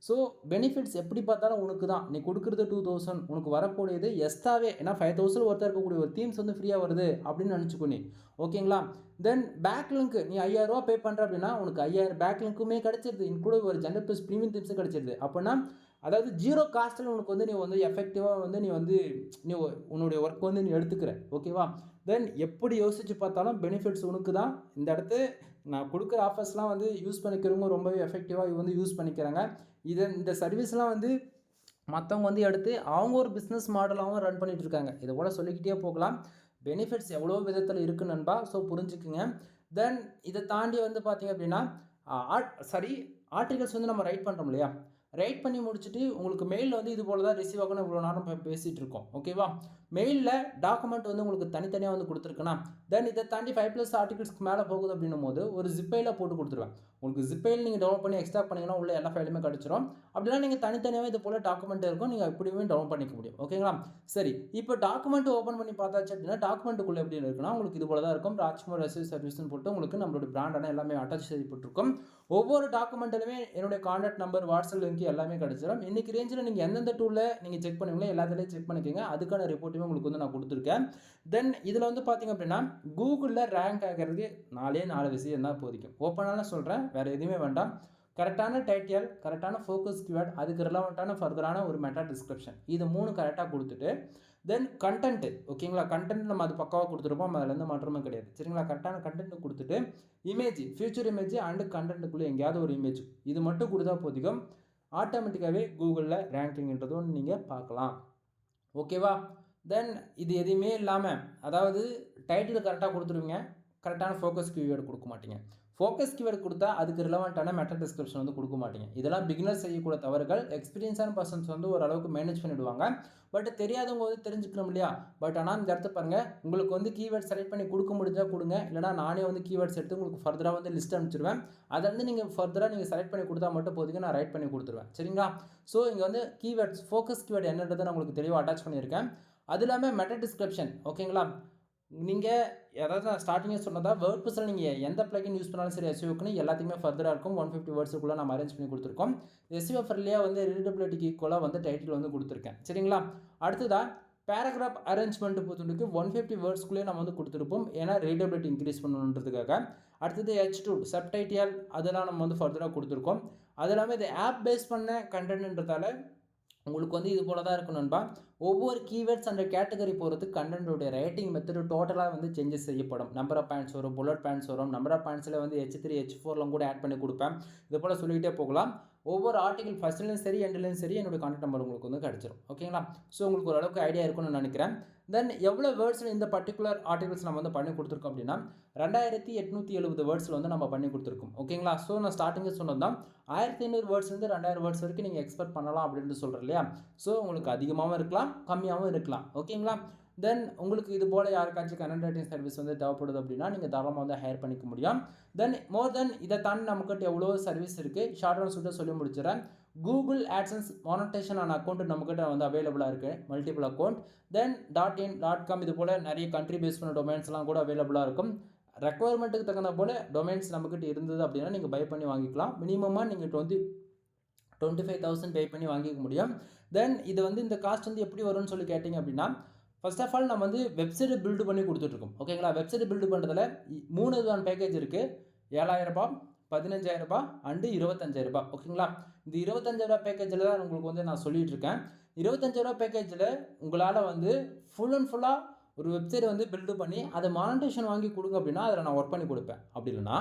ஸோ பெனிஃபிட்ஸ் எப்படி பார்த்தாலும் உனக்கு தான். நீ கொடுக்குறது 2000, உனக்கு வரக்கூடியது எஸ்ட்டாவே, ஏன்னா 5000 ஒருத்தர் இருக்கக்கூடிய ஒரு தீம்ஸ் வந்து ஃப்ரீயாக வருது அப்படின்னு நினச்சிக்கோ நீ, ஓகேங்களா? தென் பேக் லிங்க் நீ 5000 பே பண்ணுற அப்படின்னா உனக்கு 5000 பேக் லிங்க்குமே கிடச்சிருது, இன்க்ளூட் ஒரு ஜென்ரல் ப்ளஸ் ப்ரீமியம் தீம்ஸும் கிடச்சிருது. அப்படின்னா அதாவது ஜீரோ காஸ்ட்டில் உனக்கு வந்து நீ வந்து எஃபெக்டிவாக வந்து நீ உன்னுடைய ஒர்க் வந்து நீ எடுத்துக்கிற, ஓகேவா? தென் எப்படி யோசித்து பார்த்தாலும் பெனிஃபிட்ஸ் உனக்கு தான். இந்த இடத்து நான் கொடுக்குற ஆஃபர்ஸ்லாம் வந்து யூஸ் பண்ணிக்கிறவங்க ரொம்பவே எஃபெக்டிவாக வந்து யூஸ் பண்ணிக்கிறாங்க. இந்த சர்வீஸ்லாம் வந்து மற்றவங்க வந்து எடுத்து அவங்க ஒரு பிஸ்னஸ் மாடலாகவும் ரன் பண்ணிகிட்ருக்காங்க. இதை போல் சொல்லிக்கிட்டே போகலாம். பெனிஃபிட்ஸ் எவ்வளோ விதத்தில் இருக்குது நண்பா, ஸோ புரிஞ்சுக்குங்க. தென் இதை தாண்டி வந்து பார்த்திங்க அப்படின்னா ஆர்டிகல்ஸ் வந்து நம்ம ரைட் பண்ணுறோம் இல்லையா, ரைட் பண்ணி முடிச்சுட்டு உங்களுக்கு மெயிலில் வந்து இது போல தான் ரிசீவ் ஆகணும் இவ்வளோ நேரம் பேசிகிட்டு இருக்கோம். ஓகேவா? மெயிலில் டாக்குமெண்ட் வந்து உங்களுக்கு தனித்தனியாக வந்து கொடுத்துருக்கேன்னா, தென் இதை தாண்டி 5+ ஆர்டிகல்ஸ்க்கு மேலே போகுது அப்படின்னும் போது ஒரு ஜிப்பையில் போட்டு கொடுத்துருவேன். உங்களுக்கு ஜிப்பையில் நீங்கள் டவுன்லோட் பண்ணி எக்ஸ்ட்ராக்ட் பண்ணிங்கன்னா உள்ள எல்லா ஃபைலுமே கிடச்சிரும். அப்படின்னா நீங்கள் தனித்தனியாகவே இது போல் டாக்குமெண்ட் இருக்கும், நீங்கள் எப்படியுமே டவுன்லோட் பண்ணிக்க முடியும். ஓகேங்களா? சரி, இப்போ டாக்குமெண்ட் ஓப்பன் பண்ணி பார்த்தாச்சு அப்படின்னா டாக்குமெண்ட்டுக்குள்ளே எப்படி இருக்குன்னா உங்களுக்கு இது போல தான் இருக்கும். ராஜ்குமார் ரெசிவ் சர்வீஸ்னு போட்டு உங்களுக்கு நம்மளோட பிராண்டான எல்லாமே அட்டாச் செய்யப்பட்டிருக்கும். ஒவ்வொரு டாக்குமெண்ட்டிலுமே என்னுடைய கான்டாக்ட் நம்பர், வாட்ஸ்அப் லிங்க் எல்லாமே கிடச்சிடும். இன்றைக்கி ரேஞ்சில் நீங்கள் எந்தெந்த டூலில் நீங்கள் செக் பண்ணுவீங்களோ எல்லாத்துலேயும் செக் பண்ணிக்கோங்க. அதுக்கான ரிப்போர்ட்டுமே உங்களுக்கு வந்து நான் கொடுத்துருக்கேன். தென் இதில் வந்து பார்த்திங்க அப்படின்னா கூகுளில் ரேங்க் ஆகிறது 4 விஷயம் தான் இப்போதைக்கு. ஓப்பனாக சொல்கிறேன், வேறு எதுவுமே வேண்டாம். கரெக்டான டைட்டில், கரெக்டான ஃபோக்கஸ் கீவேர்ட், அதுக்கு ரிலவெண்ட்டான ஃபர்தரான ஒரு மெட்டா டிஸ்கிரிப்ஷன், இது 3 கரெக்டாக கொடுத்துட்டு தென் கண்டென்ட்டு. ஓகேங்களா? கண்டென்ட் நம்ம அது பக்காவாக கொடுத்துருப்போம், அதில் எந்த மாற்றமும் கிடையாது. சரிங்களா? கரெக்டான கண்டென்ட் கொடுத்துட்டு இமேஜ், ஃபியூச்சர் இமேஜ் அண்டு கண்டென்ட்டுக்குள்ளே எங்கேயாவது ஒரு இமேஜ் இது மட்டும் கொடுத்தா போதிக்கும். ஆட்டோமேட்டிக்காகவே கூகுளில் ரேங்கிங்ன்றதும் நீங்கள் பார்க்கலாம். ஓகேவா? தென் இது எதுவுமே இல்லாமல், அதாவது டைட்டில் கரெக்டாக கொடுத்துருவீங்க, கரெக்டான ஃபோக்கஸ் கீவேர்டு கொடுக்க மாட்டீங்க. ஃபோக்கஸ் கீவேர்டு கொடுத்தா அதுக்கு ரிலவெண்ட்டான மெட்டா டிஸ்கிரிப்ஷன் வந்து கொடுக்க மாட்டீங்க. இதெல்லாம் பிகினர்ஸ் செய்யக்கூடிய தவறுகள். எக்ஸ்பீரியன்ஸான பர்சன்ஸ் வந்து ஓரளவுக்கு மேனேஜ் பண்ணிவிடுவாங்க. பட் தெரியாதவங்க வந்து தெரிஞ்சுக்கணும் இல்லையா? பட் ஆனால் இந்த இடத்த பாருங்கள், உங்களுக்கு வந்து கீவேர்ட் செலக்ட் பண்ணி கொடுக்க முடிஞ்சால் கொடுங்க, இல்லைனா நானே வந்து கீவேர்ட்ஸ் எடுத்து உங்களுக்கு ஃபர்தராக வந்து லிஸ்ட் அனுப்பிச்சிடுவேன். அதை வந்து நீங்கள் ஃபர்தராக நீங்கள் செலக்ட் பண்ணி கொடுத்தா மட்டும் போதுங்க, நான் ரைட் பண்ணி கொடுத்துருவேன். சரிங்களா? ஸோ இங்கே வந்து கீவேர்ட்ஸ், ஃபோக்கஸ் கீவேர்டு என்னன்றதை நான் உங்களுக்கு தெளிவாக அட்டாச் பண்ணியிருக்கேன். அது இல்லாமல் மெட்டா டிஸ்கிரிப்ஷன். ஓகேங்களா? நீங்கள் அதாவது நான் ஸ்டார்டிங்கே சொன்னதா, வேர்ட்ப்ரெஸ்ஸில் நீங்கள் எந்த பிளகின் யூஸ் பண்ணாலும் சரி, எஸ்இஓக்குன்னு எல்லாத்துக்குமே ஃபர்தராக இருக்கும். 150 வேர்ட்ஸுக்குள்ளே நம்ம அரேஞ்ச் பண்ணி கொடுத்துருக்கோம். எஸ்இஓ ஃப்ரெண்ட்லியாக வந்து ரீடபிலிட்டிக்கு ஈக்குவலாக வந்து டைட்டில் வந்து கொடுத்துருக்கேன். சரிங்களா? அடுத்ததாக பேராகிராஃப் அரேஞ்ச்மெண்ட் பொறுத்தவரைக்கும் 150 வேர்ட்ஸ்க்குள்ளேயே நம்ம வந்து கொடுத்துருப்போம். ஏன்னா ரீடபிலிட்டி இன்க்ரீஸ் பண்ணணுன்றதுக்காக. அடுத்தது H2 சப்டைட்டில், அதெல்லாம் நம்ம வந்து ஃபர்தராக கொடுத்துருக்கோம். அது இல்லாமல் இது ஆப் பேஸ் பண்ண கண்டென்ட்ன்றதால உங்களுக்கு வந்து இது போல தான் இருக்கும் நண்பா. ஒவ்வொரு கீவேர்ட்ஸ் அந்த கேட்டகரி போகிறதுக்கு கண்டென்ட்டோடைய ரைட்டிங் மெத்தடு டோட்டலாக வந்து சேஞ்சஸ் செய்யப்படும். நம்பர் ஆஃப் பாயிண்ட்ஸ் வரும், புல்லட் பாயிண்ட்ஸ் வரும். நம்பர் ஆஃப் பாயிண்ட்ஸில் வந்து H3, H4லாம் கூட ஆட் பண்ணி கொடுப்பேன். இது போல் சொல்லிக்கிட்டே போகலாம். ஒவ்வொரு ஆர்டிகல் ஃபஸ்ட்லேயும் சரி, எண்ட்லேயும் சரி என்னோடய கான்டாக்ட் நம்பர் உங்களுக்கு வந்து கிடச்சிரும். ஓகேங்களா? ஸோ உங்களுக்கு ஓரளவுக்கு ஐடியா இருக்குன்னு நினைக்கிறேன். தென் எவ்வளோ வேர்ட்ஸில் இந்த பர்டிகுலர் ஆர்டிகல்ஸ் நம்ம வந்து பண்ணி கொடுத்துருக்கோம் அப்படின்னா 2870 வேர்ட்ஸில் வந்து நம்ம பண்ணி கொடுத்துருக்கோம். ஓகேங்களா? ஸோ நான் ஸ்டார்டிங்கே சொன்னது தான் 1500 வேர்ட்ஸ்லேருந்து 2000 வேர்ட்ஸ் வரைக்கும் நீங்கள் எக்ஸ்பெக்ட் பண்ணலாம் அப்படின்னு சொல்கிறேன் இல்லையா? ஸோ உங்களுக்கு அதிகமாகவும் இருக்கலாம், கம்மியாகவும் இருக்கலாம். ஓகேங்களா? தென் உங்களுக்கு இது போல் யாருக்காச்சும் கண்டென்ட் ரைட்டிங் சர்வீஸ் வந்து தேவைப்படுது அப்படின்னா நீங்கள் தாராளமாக வந்து ஹையர் பண்ணிக்க முடியும். தென் மோர் தென் இதை தாண்டி நம்மக்கிட்ட எவ்வளோ சர்வீஸ் இருக்குது, ஷார்ட் அண்ட் ஸ்வீட்டாக சொல்லி முடிச்சிடறேன். கூகுள் ஆட்சன்ஸ் மானிட்டைசேஷன் ஆன அக்கௌண்ட் நம்மக்கிட்ட வந்து அவைலபிளாக இருக்குது, multiple account. Then .in, .com இது போல் நிறைய கண்ட்ரி பேஸ் பண்ண டொமைன்ஸ்லாம் கூட அவைலபிளாக இருக்கும். ரெக்குவயர்மெண்ட்டுக்கு தகுந்த போல் டொமைன்ஸ் நம்மக்கிட்ட இருந்தது அப்படின்னா நீங்கள் பை பண்ணி வாங்கிக்கலாம். மினிமமாக நீங்கள் 25,000 பே பண்ணி வாங்கிக்க முடியும். தென் இது வந்து இந்த காஸ்ட் வந்து எப்படி வரும்னு சொல்லி கேட்டிங்க அப்படின்னா, ஃபர்ஸ்ட் ஆஃப் ஆல் நம்ம வந்து வெப்சைட் பில்டு பண்ணி கொடுத்துட்ருக்கோம். ஓகேங்களா? வெப்சைட் பில்டு பண்ணுறதுல 3 விதமான பேக்கேஜ் இருக்குது. 7,000, 15,000 அண்டு 25,000. ஓகேங்களா? இந்த 25,000 பேக்கேஜில் தான் உங்களுக்கு வந்து நான் சொல்லிகிட்டு இருக்கேன். 25,000 பேக்கேஜில் உங்களால் வந்து ஃபுல் அண்ட் ஃபுல்லாக ஒரு வெப்சைட் வந்து பில்டு பண்ணி அதை மானிட்டைசேஷன் வாங்கி கொடுங்க அப்படின்னா அதில் நான் ஒர்க் பண்ணி கொடுப்பேன். அப்படி இல்லைனா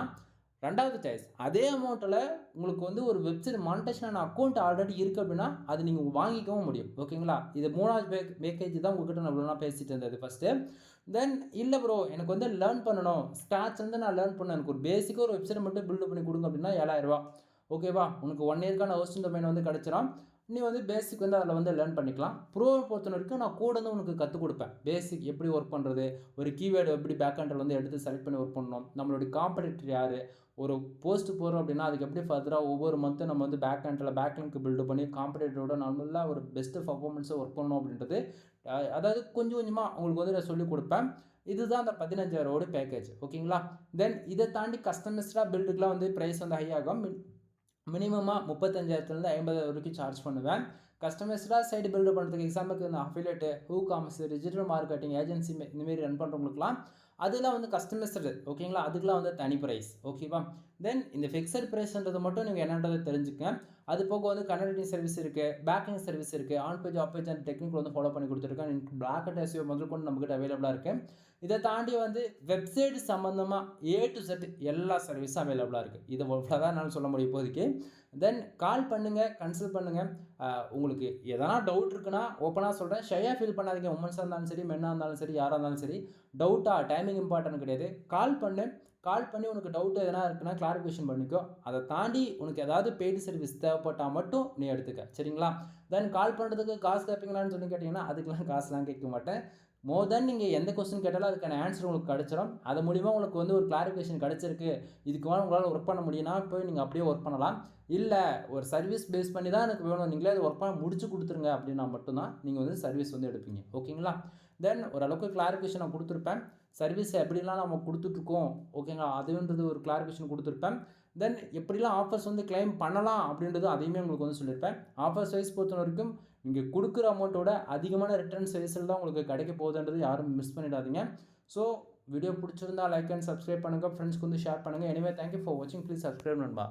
ரெண்டாவது சாய்ஸ், அதே அமௌண்ட்டில் உங்களுக்கு வந்து ஒரு வெப்சைட் மானிட்டைசேஷன் அக்கௌண்ட் ஆல்ரெடி இருக்குது அப்படின்னா அது நீங்கள் வாங்கிக்கவும் முடியும். ஓகேங்களா? இது 3வது பேக்கேஜ் தான் உங்கள்கிட்ட நான் இவ்வளோ பேசிகிட்டு இருந்தது ஃபஸ்ட்டு. தென் இல்லை ப்ரோ, எனக்கு வந்து லேர்ன் பண்ணணும், ஸ்க்ராட்ச் வந்து நான் லேர்ன் பண்ணேன், எனக்கு ஒரு பேசிக்காக ஒரு வெப்சைட் மட்டும் பில்டு பண்ணி கொடுங்க அப்படின்னா 7,000. ஓகேவா? உனக்கு 1 இயர்க்கான ஹோஸ்டிங் டொமைன் வந்து கிடச்சிடும். நீ வந்து பேசிக் வந்து அதில் வந்து லேர்ன் பண்ணிக்கலாம். ப்ரோவை பொறுத்த வரைக்கும் நான் கூட வந்து உனக்கு கற்றுக் கொடுப்பேன். பேசிக் எப்படி ஒர்க் பண்ணுறது, ஒரு கீவேர்டு எப்படி பேக்ஹெண்டில் வந்து எடுத்து செலக்ட் பண்ணி ஒர்க் பண்ணணும், நம்மளுடைய காம்படிட்டர் யார், ஒரு போஸ்ட் போகிறோம் அப்படின்னா அதுக்கு எப்படி ஃபர்தராக ஒவ்வொரு மந்த்தும் நம்ம வந்து பேக்லிங்க் பில்டு பண்ணி காம்படிட்டரோட நல்லா ஒரு பெஸ்ட்டு பர்ஃபார்மன்ஸை ஒர்க் பண்ணணும் அப்படின்றது, அதாவது கொஞ்சம் கொஞ்சமாக உங்களுக்கு வந்து நான் சொல்லிக் கொடுப்பேன். இதுதான் அந்த 15,000 பேக்கேஜ். ஓகேங்களா? தென் இதை தாண்டி கஸ்டமைஸ்டாக பில்டுக்கெலாம் வந்து ப்ரைஸ் வந்து ஹை ஆகும். மினிமமாக 35,000 50,000 வரைக்கும் சார்ஜ் பண்ணுவேன். கஸ்டமைஸ்டாக சைடு பில்டு பண்ணுறதுக்கு எக்ஸாம்பிளுக்கு இந்த அஃபிலியேட்டு, காமர்ஸ், டிஜிட்டல் மார்க்கெட்டிங் ஏஜென்சி இந்தமாரி ரன் பண்ணுறவங்களுக்குலாம் அதெல்லாம் வந்து கஸ்டமைஸ்டு. ஓகேங்களா? அதுக்கெலாம் வந்து தனி ப்ரைஸ். ஓகேவா? தென் இந்த ஃபிக்ஸட் ப்ரைஸ்ன்றது மட்டும் நீங்கள் என்னன்றதை தெரிஞ்சுக்கங்க. அது போக வந்து கனெக்டிங் சர்வீஸ் இருக்குது, பேக்கிங் சர்வீஸ் இருக்குது, on page off page and technique வந்து ஃபாலோ பண்ணி கொடுத்துருக்கேன். பிளாக் அண்ட் எஸ்இஓ முதல் கொண்டு நம்மகிட்ட அவைலபிளாக இருக்குது. இதை தாண்டி வந்து வெப்சைட் சம்மந்தமாக A to Z எல்லா சர்வீஸும் அவைலபிளாக இருக்குது. இது அவ்வளோதான் என்னால் சொல்ல முடியும் இப்போதைக்கு. தென் கால் பண்ணுங்கள், கன்சல்ட் பண்ணுங்கள். உங்களுக்கு எதனா டவுட் இருக்குன்னா ஓப்பனாக சொல்கிறேன், ஷையாக ஃபீல் பண்ணாதீங்க. உமன்ஸாக இருந்தாலும் சரி, மென்னாக இருந்தாலும் சரி, யாராக இருந்தாலும் சரி. டைமிங் இம்பார்ட்டன்ட் கிடையாது. கால் பண்ணி உனக்கு டவுட் எதனா இருக்குன்னா கிளாரிஃபிகேஷன் பண்ணிக்கோ. அதை தாண்டி உனக்கு ஏதாவது பெய்டு சர்வீஸ் தேவைப்பட்டால் மட்டும் நீ எடுத்துக்க, சரிங்களா? தென் கால் பண்ணுறதுக்கு காசு கேட்பீங்களான்னு சொல்லி கேட்டிங்கன்னா அதுக்கெலாம் காசுலாம் கேட்க மாட்டேன். மோர் தென் நீங்கள் எந்த கொஸ்டின் கேட்டாலும் அதுக்கான ஆன்சர் உங்களுக்கு கிடச்சிடும். அது மூலிமா உங்களுக்கு வந்து ஒரு கிளாரிஃபிகேஷன் கிடச்சிருக்கு, இதுக்கு மேலே உங்களால் ஒர்க் பண்ண முடியும்னா போய் நீங்கள் அப்படியே ஒர்க் பண்ணலாம். இல்லை ஒரு சர்வீஸ் பேஸ் பண்ணி தான் எனக்கு வேணும், நீங்களே அது ஒர்க் பண்ண முடிச்சு கொடுத்துருங்க அப்படின்னா மட்டும்தான் நீங்கள் வந்து சர்வீஸ் வந்து எடுப்பீங்க, ஓகேங்களா? தென் ஓரளவுக்கு கிளாரிஃபிகேஷன் நான் கொடுத்துருப்பேன். சர்வீஸ் எப்படிலாம் நம்ம கொடுத்துட்ருக்கோம், ஓகேங்களா, அதுன்றது ஒரு கிளாரிஃபிகேஷன் கொடுத்துருப்பேன். தென் எப்படிலாம் ஆஃபர்ஸ் வந்து கிளைம் பண்ணலாம் அப்படின்றது அதையுமே உங்களுக்கு வந்து சொல்லியிருப்பேன். ஆஃபர்ஸ் வைஸ் பொறுத்த வரைக்கும் நீங்கள் கொடுக்குற அமௌண்ட்டோட அதிகமான ரிட்டர்ன் சர்வீஸில் தான் உங்களுக்கு கிடைக்க போகுதுன்றது யாரும் மிஸ் பண்ணிடாதீங்க. ஸோ வீடியோ பிடிச்சிருந்தா லைக் அண்ட் சப்ஸ்கிரைப் பண்ணுங்கள், ஃப்ரெண்ட்ஸ்க்கு வந்து ஷேர் பண்ணுங்கள். எனிவே தேங்க்யூ ஃபார் வாட்சிங். ப்ளீஸ் சப்ஸ்கிரைப் நண்பா.